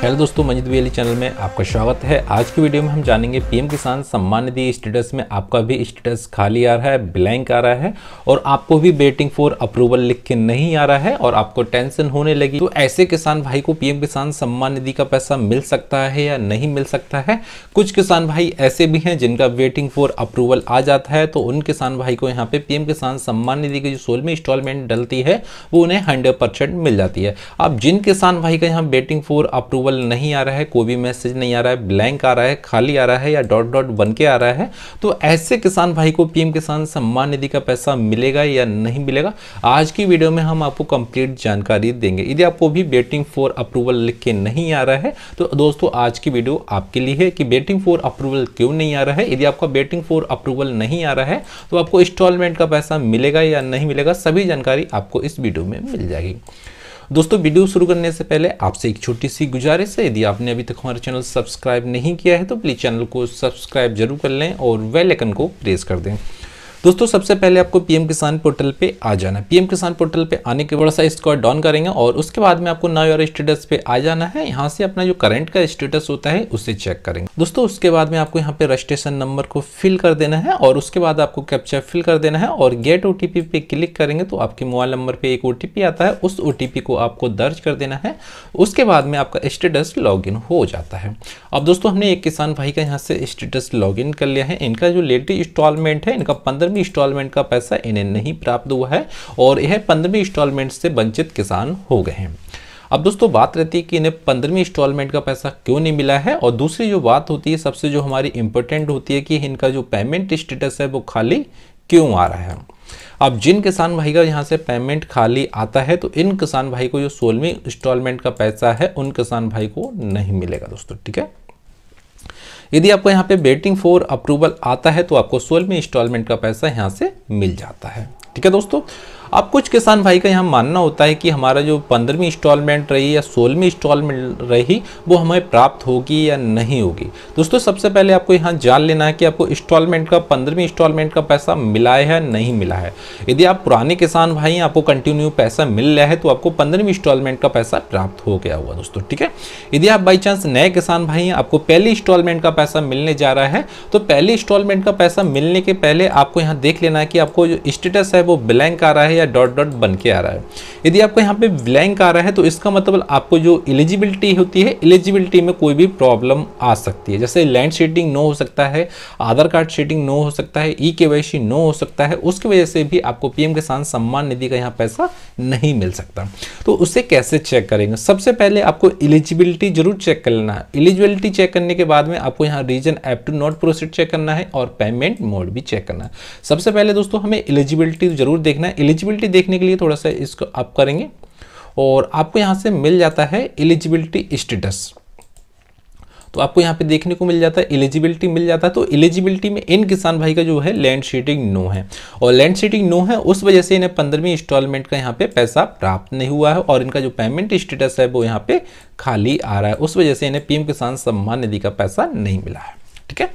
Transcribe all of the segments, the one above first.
Hello दोस्तों, मंजित वेली channel में आपका स्वागत है। आज की वीडियो में हम जानेंगे पीएम किसान सम्मान निधि स्टेटस में आपका भी स्टेटस खाली आ रहा है, ब्लैंक आ रहा है और आपको भी वेटिंग फॉर अप्रूवल लिख के नहीं आ रहा है और आपको टेंशन होने लगी। तो ऐसे किसान भाई को पीएम किसान सम्मान निधि का पैसा मिल सकता है या नहीं मिल सकता है। कुछ किसान भाई ऐसे भी हैं जिनका वेटिंग फॉर अप्रूवल आ जाता है, तो उन किसान भाई को यहाँ पे पीएम किसान सम्मान निधि की जो 16वीं इंस्टॉलमेंट डलती है वो उन्हें 100% मिल जाती है। अब जिन किसान भाई का यहाँ वेटिंग फॉर अप्रूवल नहीं आ रहा है, कोई भी मैसेज नहीं आ रहा है, ब्लैंक आ रहा है, खाली आ रहा है या डॉट डॉट बन के आ रहा है, तो ऐसे किसान भाई को पीएम किसान सम्मान निधि का पैसा मिलेगा या नहीं मिलेगा, आज की वीडियो में हम आपको कंप्लीट जानकारी देंगे। यदि आपको भी वेटिंग फॉर अप्रूवल लिख के नहीं आ रहा है तो दोस्तों आज की वीडियो आपके लिए है कि वेटिंग फॉर अप्रूवल क्यों नहीं आ रहा है। यदि आपका वेटिंग फॉर अप्रूवल नहीं आ रहा है तो आपको इंस्टॉलमेंट का पैसा मिलेगा या नहीं मिलेगा, सभी जानकारी आपको इस वीडियो में मिल जाएगी। दोस्तों वीडियो शुरू करने से पहले आपसे एक छोटी सी गुजारिश है, यदि आपने अभी तक हमारा चैनल सब्सक्राइब नहीं किया है तो प्लीज़ चैनल को सब्सक्राइब जरूर कर लें और बेल आइकन को प्रेस कर दें। दोस्तों सबसे पहले आपको पीएम किसान पोर्टल पे आ जाना है। पीएम किसान पोर्टल पे आने के बाद इसको डाउन करेंगे और उसके बाद में आपको नाउ योर स्टेटस पे आ जाना है। यहाँ से अपना जो करंट का स्टेटस होता है उसे चेक करेंगे। दोस्तों उसके बाद में आपको यहाँ पे रजिस्ट्रेशन नंबर को फिल कर देना है और उसके बाद आपको कैप्चा फिल कर देना है और गेट ओटीपी पे क्लिक करेंगे तो आपके मोबाइल नंबर पे एक ओटीपी आता है, उस ओटीपी को आपको दर्ज कर देना है। उसके बाद में आपका स्टेटस लॉगिन हो जाता है। अब दोस्तों हमने एक किसान भाई का यहाँ से स्टेटस लॉगिन कर लिया है। इनका जो लेटेस्ट इंस्टॉलमेंट है, इनका 15वीं इंस्टॉलमेंट का पैसा इन्हें नहीं प्राप्त हुआ है और यह 15वीं इंस्टॉलमेंट से वंचित किसान हो गए हैं। अब दोस्तों बात रहती है कि इन्हें 15वीं इंस्टॉलमेंट का पैसा क्यों नहीं मिला है और दूसरी जो बात होती है सबसे जो हमारी इंपॉर्टेंट होती है कि इनका जो पेमेंट स्टेटस है वो खाली क्यों आ रहा है। अब जिन किसान भाई का यहाँ से पेमेंट खाली आता है तो इन किसान भाई को जो 16वीं इंस्टॉलमेंट का पैसा है उन किसान भाई को नहीं मिलेगा दोस्तों, ठीक है। यदि आपको यहाँ पे वेटिंग फॉर अप्रूवल आता है तो आपको 16वीं इंस्टॉलमेंट का पैसा यहाँ से मिल जाता है, ठीक है दोस्तों। अब कुछ किसान भाई का यहाँ मानना होता है कि हमारा जो 15वीं इंस्टॉलमेंट रही या 16वीं इंस्टॉलमेंट रही वो हमें प्राप्त होगी या नहीं होगी। दोस्तों सबसे पहले आपको यहाँ जान लेना है कि आपको इंस्टॉलमेंट का 15वीं इंस्टॉलमेंट का पैसा मिला है या नहीं मिला है। यदि आप पुराने किसान भाई हैं, आपको कंटिन्यू पैसा मिल रहा है तो आपको 15वीं इंस्टॉलमेंट का पैसा प्राप्त हो गया हुआ दोस्तों, ठीक है। यदि आप बाई चांस नए किसान भाई हैं, आपको पहली इंस्टॉलमेंट का पैसा मिलने जा रहा है तो पहली इंस्टॉलमेंट का पैसा मिलने के पहले आपको यहाँ देख लेना है कि आपको जो स्टेटस है वो ब्लैंक आ रहा है या डॉट डॉट बन के आ रहा है। यदि आपको यहाँ पे ब्लैंक आ रहा है तो इसका मतलब आपको जो एलिजिबिलिटी होती है, एलिजिबिलिटी में कोई भी प्रॉब्लम आ सकती है। जैसे लैंड शेडिंग नो हो सकता है, आधार कार्ड शेडिंग नो हो सकता है, ई-केवाईसी नो हो सकता है, उसकी वजह से भी आपको पीएम किसान सम्मान निधि का यहाँ पैसा नहीं मिल सकता। तो उसे कैसे चेक करेंगे? सबसे पहले आपको एलिजिबिलिटी जरूर चेक कर लेना है। एलिजिबिलिटी चेक करने के बाद में आपको यहाँ reason app to not proceed check करना है और पेमेंट मोड भी चेक करना है। सबसे पहले दोस्तों हमें एलिजिबिलिटी जरूर देखना है। एलिजिबिलिटी देखने के लिए थोड़ा सा इसको आप करेंगे और आपको यहां से मिल जाता है एलिजिबिलिटी स्टेटस। तो आपको यहां पे देखने को मिल जाता है एलिजिबिलिटी मिल जाता है। तो एलिजिबिलिटी में इन किसान भाई का जो है लैंड शेडिंग नो है और लैंड शेडिंग नो है, उस वजह से इन्हें 15वीं इंस्टॉलमेंट का यहाँ पे पैसा प्राप्त नहीं हुआ है और इनका जो पेमेंट स्टेटस है वो यहाँ पे खाली आ रहा है। उस वजह से इन्हें पीएम किसान सम्मान निधि का पैसा नहीं मिला है, ठीक है।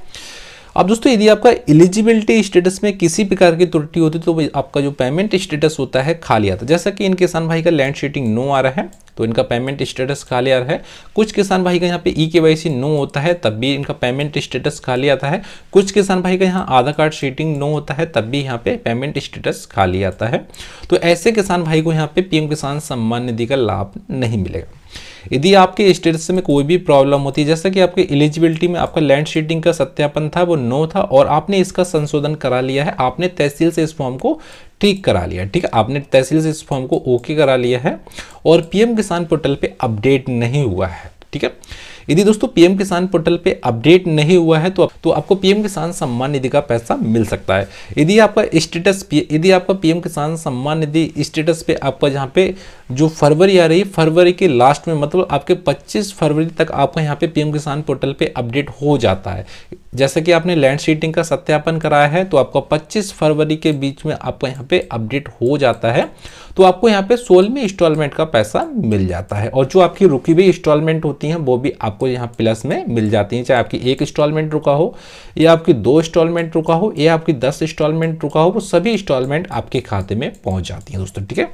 अब दोस्तों यदि आपका एलिजिबिलिटी स्टेटस में किसी प्रकार की त्रुटि होती है तो आपका जो पेमेंट स्टेटस होता है खाली आता है। जैसा कि इन किसान भाई का लैंड शेडिंग नो आ रहा है तो इनका पेमेंट स्टेटस खाली आ रहा है। कुछ किसान भाई का यहाँ पे ई-केवाईसी नो होता है तब भी इनका पेमेंट स्टेटस खाली आता है। कुछ किसान भाई का यहाँ आधार कार्ड शेडिंग नो होता है तब भी यहाँ पे पेमेंट स्टेटस खाली आता है। तो ऐसे किसान भाई को यहाँ पे पीएम किसान सम्मान निधि का लाभ नहीं मिलेगा। यदि आपके स्टेटस में कोई भी प्रॉब्लम होती है, जैसा कि आपके एलिजिबिलिटी में आपका लैंड शेडिंग का सत्यापन था वो नो था और आपने इसका संशोधन करा लिया है, आपने तहसील से इस फॉर्म को ठीक करा लिया, ठीक है, आपने तहसील से इस फॉर्म को ओके करा लिया है और पीएम किसान पोर्टल पे अपडेट नहीं हुआ है, ठीक है। यदि दोस्तों पीएम किसान पोर्टल पे अपडेट नहीं हुआ है तो आपको पीएम किसान सम्मान निधि का पैसा मिल सकता है। यदि आपका पीएम किसान सम्मान निधि स्टेटस पे आपका जहाँ पे जो फरवरी आ रही है, फरवरी के लास्ट में मतलब आपके 25 फरवरी तक आपका यहाँ पे पीएम किसान पोर्टल पे अपडेट हो जाता है। जैसे कि आपने लैंड शेडिंग का सत्यापन कराया है तो आपका 25 फरवरी के बीच में आपका यहाँ पे अपडेट हो जाता है तो आपको यहाँ पे 16वीं इंस्टॉलमेंट का पैसा मिल जाता है और जो आपकी रुकी हुई इंस्टॉलमेंट होती हैं वो भी आपको यहाँ प्लस में मिल जाती हैं। चाहे आपकी 1 इंस्टॉलमेंट रुका हो या आपकी 2 इंस्टॉलमेंट रुका हो या आपकी 10 इंस्टॉलमेंट रुका हो, वो सभी इंस्टॉलमेंट आपके खाते में पहुँच जाती हैं दोस्तों, ठीक है।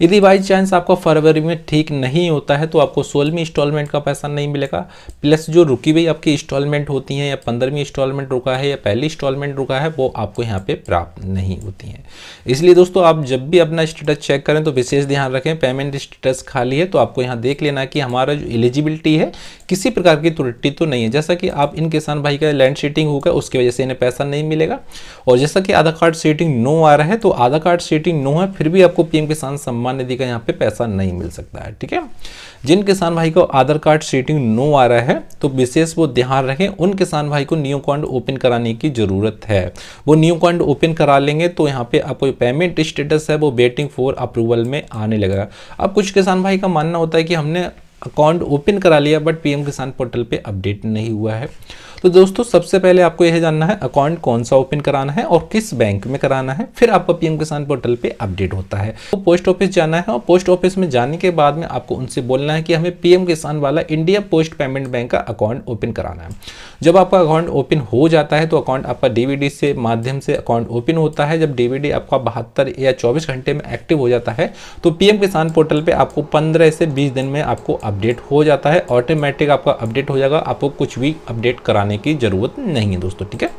यदि बाई चांस आपका फरवरी में ठीक नहीं होता है तो आपको 16वीं इंस्टॉलमेंट का पैसा नहीं मिलेगा, प्लस जो रुकी हुई आपकी इंस्टॉलमेंट होती हैं या 15वीं इंस्टॉलमेंट रुका है या पहली इंस्टॉलमेंट रुका है वो आपको यहाँ पे प्राप्त नहीं होती हैं। इसलिए दोस्तों आप जब भी अपना स्टेटस चेक करें तो विशेष ध्यान रखें, पेमेंट स्टेटस खाली है तो आपको यहाँ देख लेना कि हमारा जो एलिजिबिलिटी है किसी प्रकार की त्रुटि तो नहीं है। जैसा कि आप इन किसान भाई का लैंड सीटिंग होगा उसकी वजह से इन्हें पैसा नहीं मिलेगा, और जैसा कि आधार कार्ड सीटिंग नो आ रहा है तो आधार कार्ड सीटिंग नो है फिर भी आपको पीएम किसान सम्मान निधि का यहाँ पे पैसा नहीं मिल सकता है। ठीक है, जिन किसान भाई को आधार कार्ड सीटिंग नो आ रहा है तो विशेष वो ध्यान रखें, उन किसान भाई को न्यू अकाउंट ओपन कराने की जरूरत है। वो न्यू अकाउंट ओपन करा लेंगे तो यहाँ पे आपको पेमेंट स्टेटस है वो वेटिंग फॉर अप्रूवल में आने लगेगा। अब कुछ किसान भाई का मानना होता है कि हमने अकाउंट ओपन करा लिया बट पीएम किसान पोर्टल पे अपडेट नहीं हुआ है। तो दोस्तों सबसे पहले आपको यह जानना है अकाउंट कौन सा ओपन कराना है और किस बैंक में कराना है, फिर आपका पीएम किसान पोर्टल पे अपडेट होता है। तो पोस्ट ऑफिस जाना है और पोस्ट ऑफिस में जाने के बाद में आपको उनसे बोलना है कि हमें पीएम किसान वाला इंडिया पोस्ट पेमेंट बैंक का अकाउंट ओपन कराना है। जब आपका अकाउंट ओपन हो जाता है तो अकाउंट आपका डीवीडी से माध्यम से अकाउंट ओपन होता है। जब डीवीडी आपका 72 या 24 घंटे में एक्टिव हो जाता है तो पीएम किसान पोर्टल पे आपको 15 से 20 दिन में आपको अपडेट हो जाता है, ऑटोमेटिक आपका अपडेट हो जाएगा, आपको कुछ भी अपडेट कराने की जरूरत नहीं है दोस्तों। ठीक है,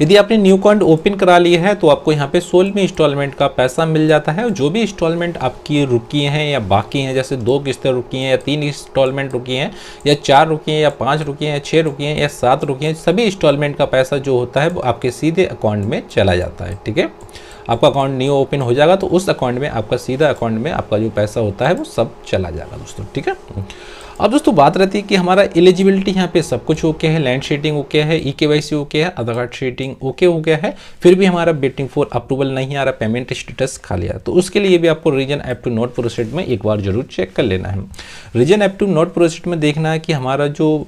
यदि आपने न्यू अकाउंट ओपन करा लिया है तो आपको यहाँ पे 16वीं इंस्टॉलमेंट का पैसा मिल जाता है। जो भी इंस्टॉलमेंट आपकी रुकी हैं या बाकी हैं, जैसे 2 किस्तें रुकी हैं या 3 इंस्टॉलमेंट रुकी हैं या 4 रुकी हैं या 5 रुकी हैं या 6 रुकी हैं या 7 रुकी हैं, सभी इंस्टॉलमेंट का पैसा जो होता है वो आपके सीधे अकाउंट में चला जाता है। ठीक है, आपका अकाउंट न्यू ओपन हो जाएगा तो उस अकाउंट में आपका सीधा अकाउंट में आपका जो पैसा होता है वो सब चला जाएगा दोस्तों। ठीक है, अब दोस्तों बात रहती है कि हमारा एलिजिबिलिटी यहाँ पे सब कुछ ओके है, लैंड शीटिंग ओके है, ईकेवाईसी ओके है, आधार कार्ड शीटिंग ओके हो गया है, फिर भी हमारा वेटिंग फॉर अप्रूवल नहीं आ रहा, पेमेंट स्टेटस खाली है, तो उसके लिए भी आपको reason app to not proceed में एक बार जरूर चेक कर लेना है। Reason app to not proceed में देखना है कि हमारा जो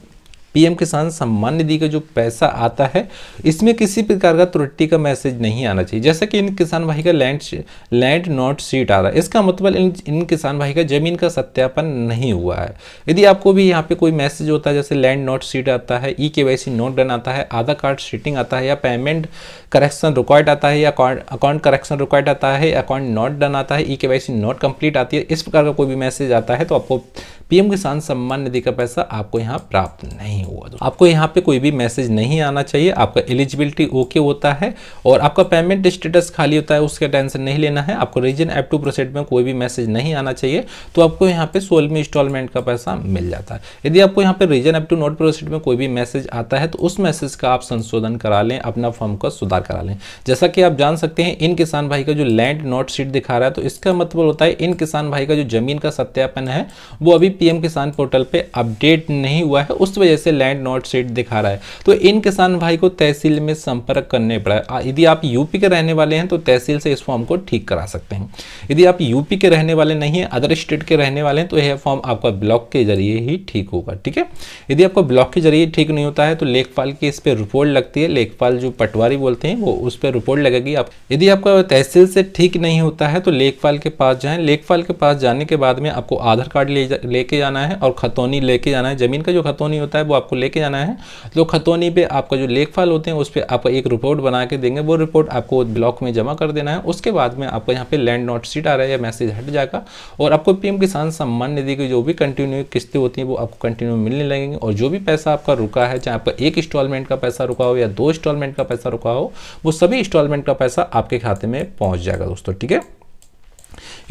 पीएम किसान सम्मान निधि का जो पैसा आता है इसमें किसी प्रकार का त्रुटि का मैसेज नहीं आना चाहिए। जैसा कि इन किसान भाई का लैंड नॉट सीट आ रहा है, इसका मतलब इन किसान भाई का जमीन का सत्यापन नहीं हुआ है। यदि आपको भी यहाँ पे कोई मैसेज होता है जैसे लैंड नॉट सीट आता है, ईकेवाईसी नॉट डन आता है, आधार कार्ड सीटिंग आता है, या पेमेंट करेक्शन रिक्वायर्ड आता है, या अकाउंट करेक्शन रिक्वायर्ड आता है, अकाउंट नॉट डन आता है, ईकेवाईसी नॉट कंप्लीट आती है, इस प्रकार का कोई भी मैसेज आता है तो आपको पीएम किसान सम्मान निधि का पैसा आपको यहाँ प्राप्त नहीं हुआ। आपको यहाँ पे कोई भी मैसेज नहीं आना चाहिए, आपका एलिजिबिलिटी ओके होता है और आपका पेमेंट स्टेटस खाली होता है, उसका टेंशन नहीं लेना है। आपको रीजन ऐप टू प्रोसीड में कोई भी मैसेज नहीं आना चाहिए तो आपको यहाँ पे 16वीं इंस्टॉलमेंट का पैसा मिल जाता है। यदि आपको यहाँ पे reason app to not proceed में कोई भी मैसेज आता है तो उस मैसेज का आप संशोधन करा लें, अपना फॉर्म का सुधार करा लें। जैसा कि आप जान सकते हैं इन किसान भाई का जो लैंड नॉट सीट दिखा रहा है तो इसका मतलब होता है इन किसान भाई का जो जमीन का सत्यापन है वो अभी पीएम किसान पोर्टल पे अपडेट नहीं हुआ है, उस वजह से लैंड नॉट सीट दिखा रहा है। तो इन किसान भाई को तहसील में संपर्क करने पड़ा। यदि आप यूपी के रहने वाले हैं तो तहसील से इस फॉर्म को ठीक करा सकते हैं। यदि आप यूपी के रहने वाले नहीं है, अदर स्टेट के रहने वाले हैं तो यह फॉर्म आपका ब्लॉक के जरिए ही ठीक होगा। ठीक है, यदि आपका ब्लॉक के जरिए ठीक नहीं होता है तो लेखपाल की इस पर रिपोर्ट लगती है, लेखपाल जो पटवारी बोलते हैं वो उस पर रिपोर्ट लगेगी। आप यदि आपका तहसील से ठीक नहीं होता है तो लेखपाल के पास जाएं। लेखपाल के पास जाने के बाद में आपको आधार कार्ड लेके जाना है और खतौनी लेके जाना है। जमीन का जो खतौनी होता है वो आपको लेके जाना है। तो खतौनी पे आपका जो लेखपाल होते हैं उस पर आपका एक रिपोर्ट बना के देंगे, वो रिपोर्ट आपको ब्लॉक में जमा कर देना है। उसके बाद में आपको यहाँ पे लैंड नॉट सीट आ रहा है या मैसेज हट जाएगा और आपको पीएम किसान सम्मान निधि की जो भी कंटिन्यू किस्तें होती हैं वो आपको कंटिन्यू मिलने लगेंगे और जो भी पैसा आपका रुका है, चाहे आपका एक इंस्टॉलमेंट का पैसा रुका हो या 2 इंस्टॉलमेंट का पैसा रुका हो, वो सभी इंस्टॉलमेंट का पैसा आपके खाते में पहुंच जाएगा दोस्तों। ठीक है,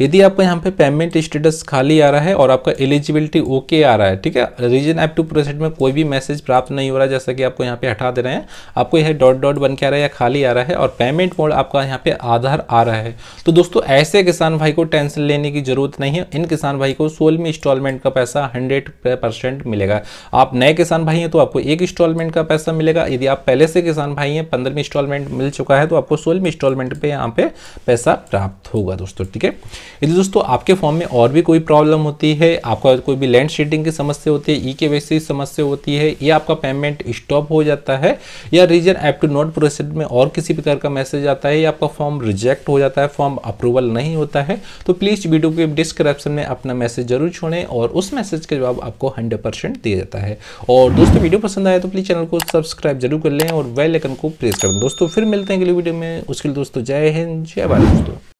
यदि आपका यहाँ पे पेमेंट स्टेटस खाली आ रहा है और आपका एलिजिबिलिटी ओके आ रहा है, ठीक है, रीजन ऐप टू प्रोसीड में कोई भी मैसेज प्राप्त नहीं हो रहा है, जैसा कि आपको यहाँ पे हटा दे रहे हैं, आपको यह डॉट डॉट बन के आ रहा है या खाली आ रहा है और पेमेंट मोड आपका यहाँ पे आधार आ रहा है, तो दोस्तों ऐसे किसान भाई को टेंशन लेने की जरूरत नहीं है। इन किसान भाई को 16वीं इंस्टॉलमेंट का पैसा 100% मिलेगा। आप नए किसान भाई हैं तो आपको एक इंस्टॉलमेंट का पैसा मिलेगा। यदि आप पहले से किसान भाई हैं, 15वीं इंस्टॉलमेंट मिल चुका है तो आपको 16वीं इंस्टॉलमेंट पे यहाँ पे पैसा प्राप्त होगा दोस्तों। ठीक है, यदि दोस्तों आपके फॉर्म में और भी कोई प्रॉब्लम होती है, आपका कोई भी लैंड शीटिंग की समस्या होती है, ईकेवाईसी समस्या होती है, या आपका पेमेंट स्टॉप हो जाता है, या reason app to not proceed में और किसी प्रकार का मैसेज आता है, या आपका फॉर्म रिजेक्ट हो जाता है, फॉर्म अप्रूवल नहीं होता है, तो प्लीज वीडियो के डिस्क्रिप्शन में अपना मैसेज जरूर छोड़ें और उस मैसेज का जवाब आपको 100% दिया जाता है। और दोस्तों वीडियो पसंद आया तो प्लीज चैनल को सब्सक्राइब जरूर कर लें और बेल आइकन को प्रेस कर दें। दोस्तों फिर मिलते हैं अगली वीडियो में, उसके लिए दोस्तों जय हिंद, जय भारत दोस्तों।